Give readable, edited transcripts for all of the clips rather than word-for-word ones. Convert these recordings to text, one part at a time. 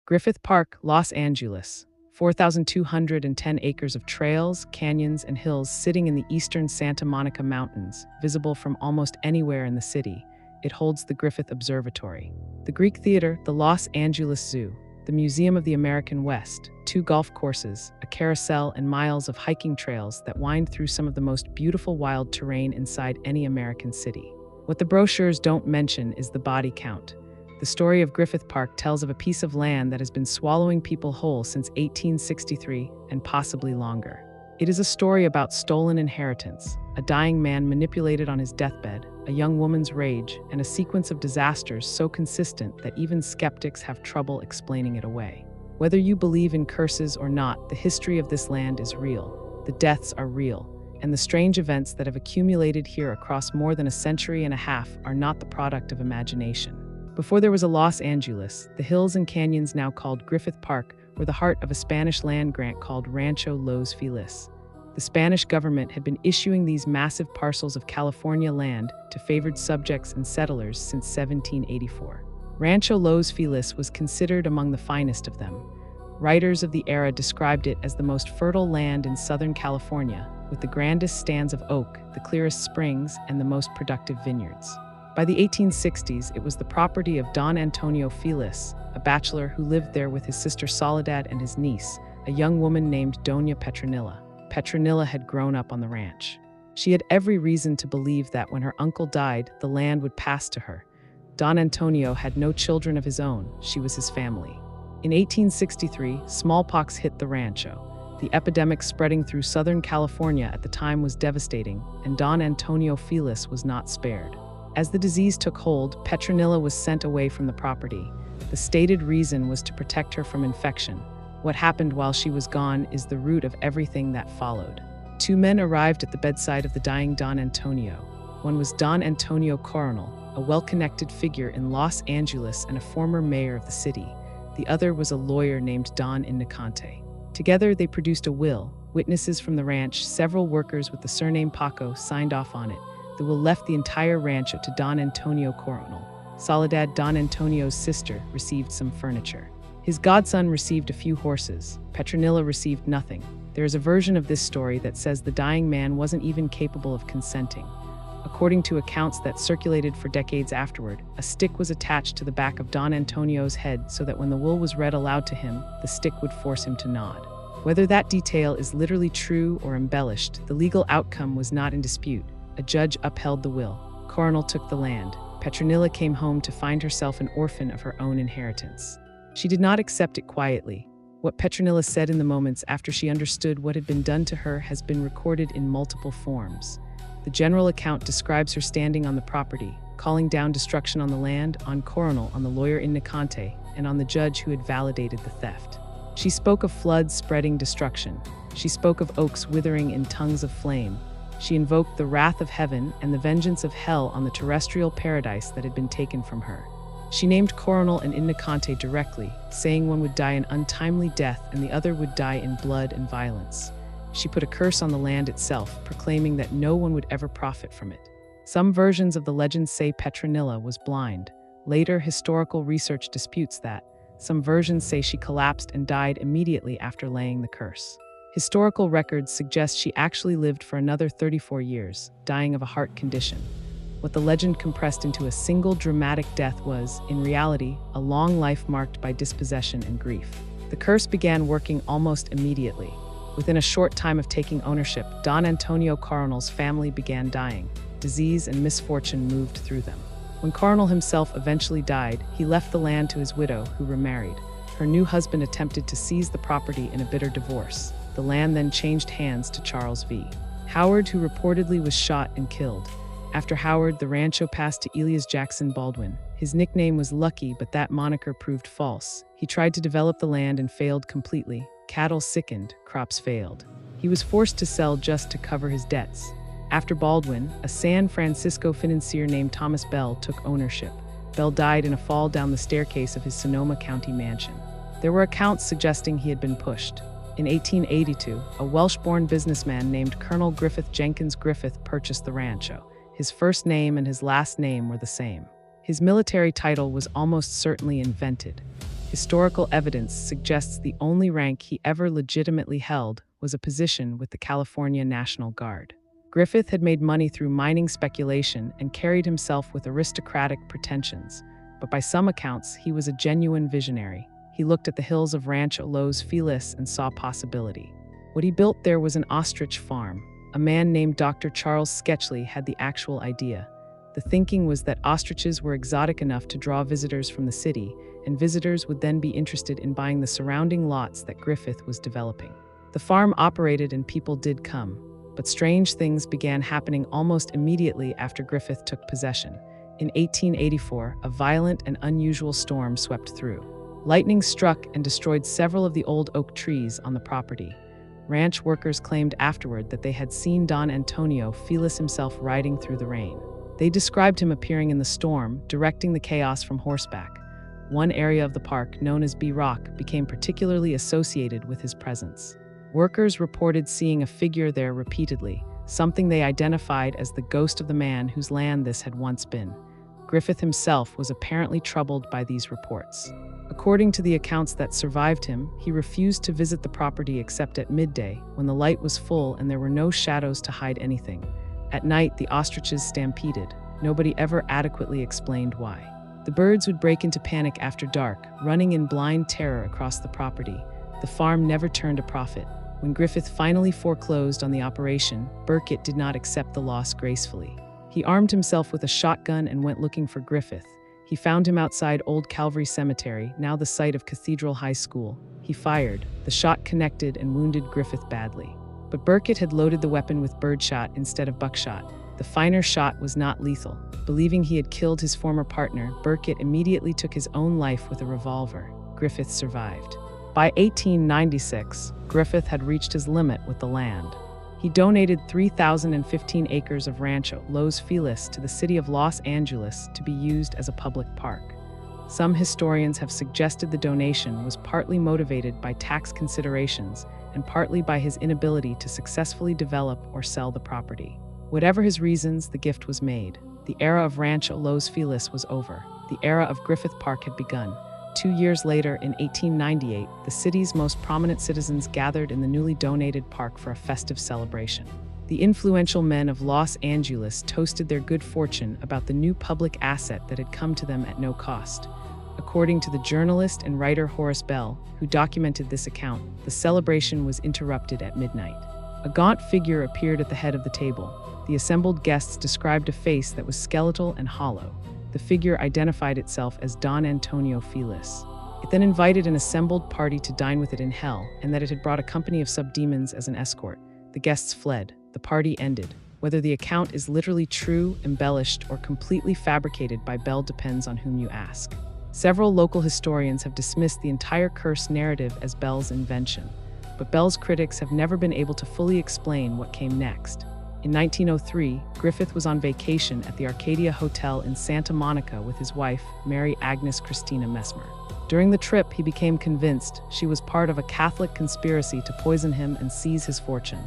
Griffith Park, Los Angeles. 4,210 acres of trails, canyons, and hills sitting in the eastern Santa Monica Mountains, visible from almost anywhere in the city. It holds the Griffith Observatory, the Greek Theater, the Los Angeles Zoo, the Museum of the American West, 2 golf courses, a carousel, and miles of hiking trails that wind through some of the most beautiful wild terrain inside any American city. What the brochures don't mention is the body count. The story of Griffith Park tells of a piece of land that has been swallowing people whole since 1863 and possibly longer. It is a story about stolen inheritance, a dying man manipulated on his deathbed, a young woman's rage, and a sequence of disasters so consistent that even skeptics have trouble explaining it away. Whether you believe in curses or not, the history of this land is real. The deaths are real, and the strange events that have accumulated here across more than a century and a half are not the product of imagination. Before there was a Los Angeles, the hills and canyons now called Griffith Park were the heart of a Spanish land grant called Rancho Los Feliz. The Spanish government had been issuing these massive parcels of California land to favored subjects and settlers since 1784. Rancho Los Feliz was considered among the finest of them. Writers of the era described it as the most fertile land in Southern California, with the grandest stands of oak, the clearest springs, and the most productive vineyards. By the 1860s, it was the property of Don Antonio Feliz, a bachelor who lived there with his sister Soledad and his niece, a young woman named Doña Petranilla. Petranilla had grown up on the ranch. She had every reason to believe that when her uncle died, the land would pass to her. Don Antonio had no children of his own. She was his family. In 1863, smallpox hit the rancho. The epidemic spreading through Southern California at the time was devastating, and Don Antonio Feliz was not spared. As the disease took hold, Petranilla was sent away from the property. The stated reason was to protect her from infection. What happened while she was gone is the root of everything that followed. 2 men arrived at the bedside of the dying Don Antonio. One was Don Antonio Coronel, a well-connected figure in Los Angeles and a former mayor of the city. The other was a lawyer named Don Antonio. Together, they produced a will. Witnesses from the ranch, several workers with the surname Paco, signed off on it. The will left the entire rancho to Don Antonio Coronel. Soledad, Don Antonio's sister, received some furniture. His godson received a few horses. Petranilla received nothing. There is a version of this story that says the dying man wasn't even capable of consenting. According to accounts that circulated for decades afterward, a stick was attached to the back of Don Antonio's head so that when the will was read aloud to him, the stick would force him to nod. Whether that detail is literally true or embellished, the legal outcome was not in dispute. A judge upheld the will. Coronel took the land. Petranilla came home to find herself an orphan of her own inheritance. She did not accept it quietly. What Petranilla said in the moments after she understood what had been done to her has been recorded in multiple forms. The general account describes her standing on the property, calling down destruction on the land, on Coronel, on the lawyer Antonio, and on the judge who had validated the theft. She spoke of floods spreading destruction. She spoke of oaks withering in tongues of flame. She invoked the wrath of heaven and the vengeance of hell on the terrestrial paradise that had been taken from her. She named Coronel and Antonio directly, saying one would die an untimely death and the other would die in blood and violence. She put a curse on the land itself, proclaiming that no one would ever profit from it. Some versions of the legend say Petranilla was blind. Later, historical research disputes that. Some versions say she collapsed and died immediately after laying the curse. Historical records suggest she actually lived for another 34 years, dying of a heart condition. What the legend compressed into a single dramatic death was, in reality, a long life marked by dispossession and grief. The curse began working almost immediately. Within a short time of taking ownership, Don Antonio Coronel's family began dying. Disease and misfortune moved through them. When Coronel himself eventually died, he left the land to his widow, who remarried. Her new husband attempted to seize the property in a bitter divorce. The land then changed hands to Charles V. Howard, who reportedly was shot and killed. After Howard, the rancho passed to Elias Jackson Baldwin. His nickname was Lucky, but that moniker proved false. He tried to develop the land and failed completely. Cattle sickened, crops failed. He was forced to sell just to cover his debts. After Baldwin, a San Francisco financier named Thomas Bell took ownership. Bell died in a fall down the staircase of his Sonoma County mansion. There were accounts suggesting he had been pushed. In 1882, a Welsh-born businessman named Colonel Griffith Jenkins Griffith purchased the rancho. His first name and his last name were the same. His military title was almost certainly invented. Historical evidence suggests the only rank he ever legitimately held was a position with the California National Guard. Griffith had made money through mining speculation and carried himself with aristocratic pretensions, but by some accounts, he was a genuine visionary. He looked at the hills of Rancho Feliz and saw possibility. What he built there was an ostrich farm. A man named Dr. Charles Sketchley had the actual idea. The thinking was that ostriches were exotic enough to draw visitors from the city, and visitors would then be interested in buying the surrounding lots that Griffith was developing. The farm operated and people did come. But strange things began happening almost immediately after Griffith took possession. In 1884, a violent and unusual storm swept through. Lightning struck and destroyed several of the old oak trees on the property. Ranch workers claimed afterward that they had seen Don Antonio Feliz himself riding through the rain. They described him appearing in the storm, directing the chaos from horseback. One area of the park, known as B Rock, became particularly associated with his presence. Workers reported seeing a figure there repeatedly, something they identified as the ghost of the man whose land this had once been. Griffith himself was apparently troubled by these reports. According to the accounts that survived him, he refused to visit the property except at midday, when the light was full and there were no shadows to hide anything. At night, the ostriches stampeded. Nobody ever adequately explained why. The birds would break into panic after dark, running in blind terror across the property. The farm never turned a profit. When Griffith finally foreclosed on the operation, Burkett did not accept the loss gracefully. He armed himself with a shotgun and went looking for Griffith. He found him outside Old Calvary Cemetery, now the site of Cathedral High School. He fired. The shot connected and wounded Griffith badly. But Burkett had loaded the weapon with birdshot instead of buckshot. The finer shot was not lethal. Believing he had killed his former partner, Burkett immediately took his own life with a revolver. Griffith survived. By 1896, Griffith had reached his limit with the land. He donated 3,015 acres of Rancho Feliz to the city of Los Angeles to be used as a public park. Some historians have suggested the donation was partly motivated by tax considerations and partly by his inability to successfully develop or sell the property. Whatever his reasons, the gift was made. The era of Rancho Feliz was over. The era of Griffith Park had begun. 2 years later, in 1898, the city's most prominent citizens gathered in the newly donated park for a festive celebration. The influential men of Los Angeles toasted their good fortune about the new public asset that had come to them at no cost. According to the journalist and writer Horace Bell, who documented this account, the celebration was interrupted at midnight. A gaunt figure appeared at the head of the table. The assembled guests described a face that was skeletal and hollow. The figure identified itself as Don Antonio Feliz. It then invited an assembled party to dine with it in hell, and that it had brought a company of subdemons as an escort. The guests fled. The party ended. Whether the account is literally true, embellished, or completely fabricated by Bell depends on whom you ask. Several local historians have dismissed the entire curse narrative as Bell's invention, but Bell's critics have never been able to fully explain what came next. In 1903, Griffith was on vacation at the Arcadia Hotel in Santa Monica with his wife, Mary Agnes Christina Mesmer. During the trip, he became convinced she was part of a Catholic conspiracy to poison him and seize his fortune.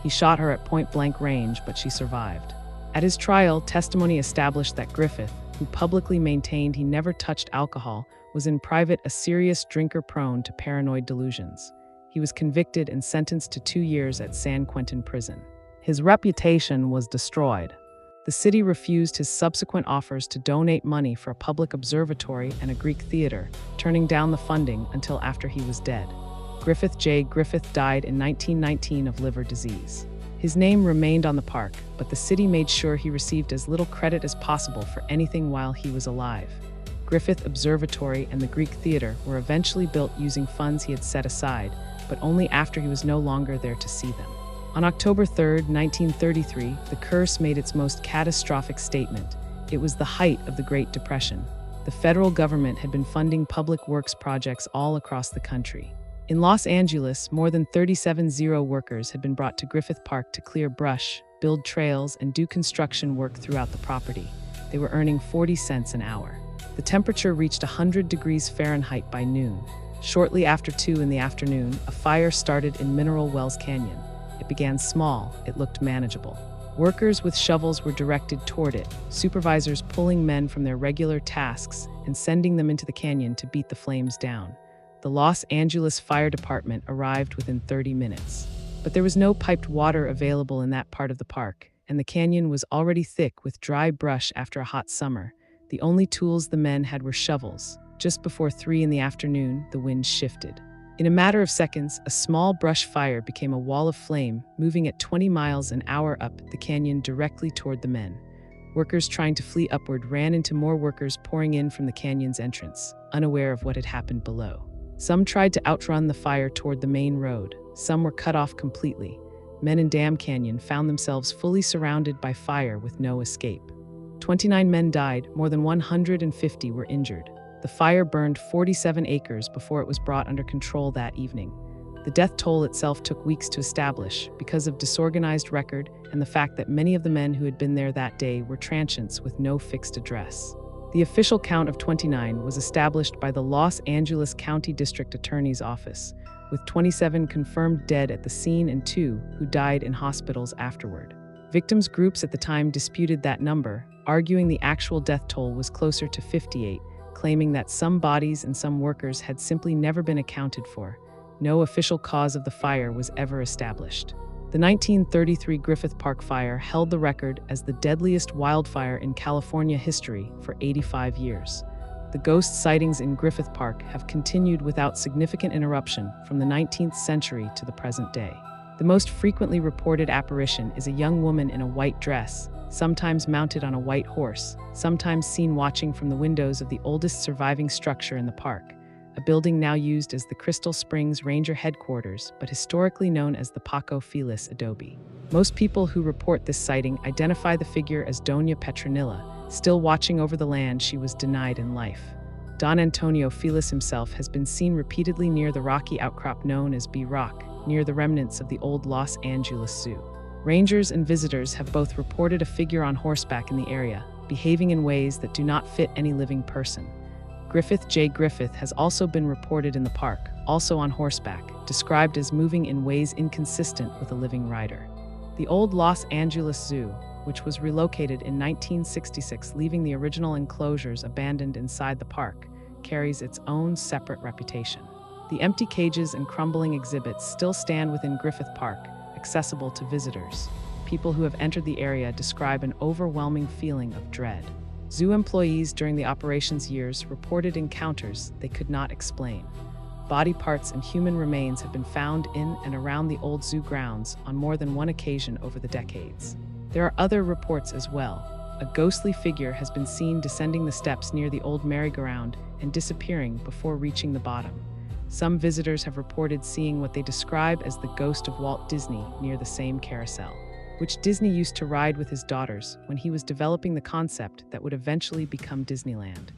He shot her at point-blank range, but she survived. At his trial, testimony established that Griffith, who publicly maintained he never touched alcohol, was in private a serious drinker prone to paranoid delusions. He was convicted and sentenced to 2 years at San Quentin prison. His reputation was destroyed. The city refused his subsequent offers to donate money for a public observatory and a Greek theater, turning down the funding until after he was dead. Griffith J. Griffith died in 1919 of liver disease. His name remained on the park, but the city made sure he received as little credit as possible for anything while he was alive. Griffith Observatory and the Greek theater were eventually built using funds he had set aside, but only after he was no longer there to see them. On October 3, 1933, the curse made its most catastrophic statement. It was the height of the Great Depression. The federal government had been funding public works projects all across the country. In Los Angeles, more than 37 workers had been brought to Griffith Park to clear brush, build trails, and do construction work throughout the property. They were earning 40 cents an hour. The temperature reached 100 degrees Fahrenheit by noon. Shortly after 2 in the afternoon, a fire started in Mineral Wells Canyon. It began small, it looked manageable. Workers with shovels were directed toward it, supervisors pulling men from their regular tasks and sending them into the canyon to beat the flames down. The Los Angeles Fire Department arrived within 30 minutes. But there was no piped water available in that part of the park, and the canyon was already thick with dry brush after a hot summer. The only tools the men had were shovels. Just before 3 in the afternoon, the wind shifted. In a matter of seconds, a small brush fire became a wall of flame, moving at 20 miles an hour up the canyon directly toward the men. Workers trying to flee upward ran into more workers pouring in from the canyon's entrance, unaware of what had happened below. Some tried to outrun the fire toward the main road. Some were cut off completely. Men in Dam Canyon found themselves fully surrounded by fire with no escape. 29 men died, more than 150 were injured. The fire burned 47 acres before it was brought under control that evening. The death toll itself took weeks to establish because of disorganized record and the fact that many of the men who had been there that day were transients with no fixed address. The official count of 29 was established by the Los Angeles County District Attorney's Office, with 27 confirmed dead at the scene and 2 who died in hospitals afterward. Victims' groups at the time disputed that number, arguing the actual death toll was closer to 58, claiming that some bodies and some workers had simply never been accounted for. No official cause of the fire was ever established. The 1933 Griffith Park fire held the record as the deadliest wildfire in California history for 85 years. The ghost sightings in Griffith Park have continued without significant interruption from the 19th century to the present day. The most frequently reported apparition is a young woman in a white dress, sometimes mounted on a white horse, sometimes seen watching from the windows of the oldest surviving structure in the park, a building now used as the Crystal Springs Ranger headquarters, but historically known as the Paco Feliz adobe. Most people who report this sighting identify the figure as Doña Petranilla, still watching over the land she was denied in life. Don Antonio Feliz himself has been seen repeatedly near the rocky outcrop known as B Rock, near the remnants of the old Los Angeles Zoo. Rangers and visitors have both reported a figure on horseback in the area, behaving in ways that do not fit any living person. Griffith J. Griffith has also been reported in the park, also on horseback, described as moving in ways inconsistent with a living rider. The old Los Angeles Zoo, which was relocated in 1966, leaving the original enclosures abandoned inside the park, carries its own separate reputation. The empty cages and crumbling exhibits still stand within Griffith Park, accessible to visitors. People who have entered the area describe an overwhelming feeling of dread. Zoo employees during the operations years reported encounters they could not explain. Body parts and human remains have been found in and around the old zoo grounds on more than one occasion over the decades. There are other reports as well. A ghostly figure has been seen descending the steps near the old merry-go-round and disappearing before reaching the bottom. Some visitors have reported seeing what they describe as the ghost of Walt Disney near the same carousel, which Disney used to ride with his daughters when he was developing the concept that would eventually become Disneyland.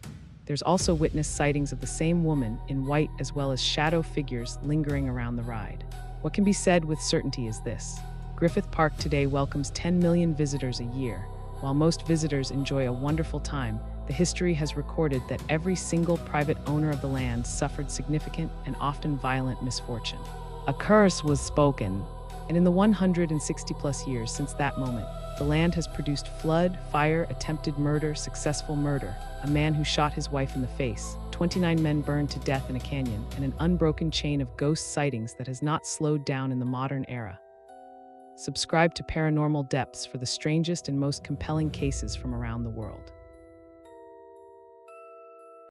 There's also witnessed sightings of the same woman in white as well as shadow figures lingering around the ride. What can be said with certainty is this: Griffith Park today welcomes 10 million visitors a year. While most visitors enjoy a wonderful time, the history has recorded that every single private owner of the land suffered significant and often violent misfortune. A curse was spoken, and in the 160-plus years since that moment, the land has produced flood, fire, attempted murder, successful murder, a man who shot his wife in the face, 29 men burned to death in a canyon, and an unbroken chain of ghost sightings that has not slowed down in the modern era. Subscribe to Paranormal Depths for the strangest and most compelling cases from around the world.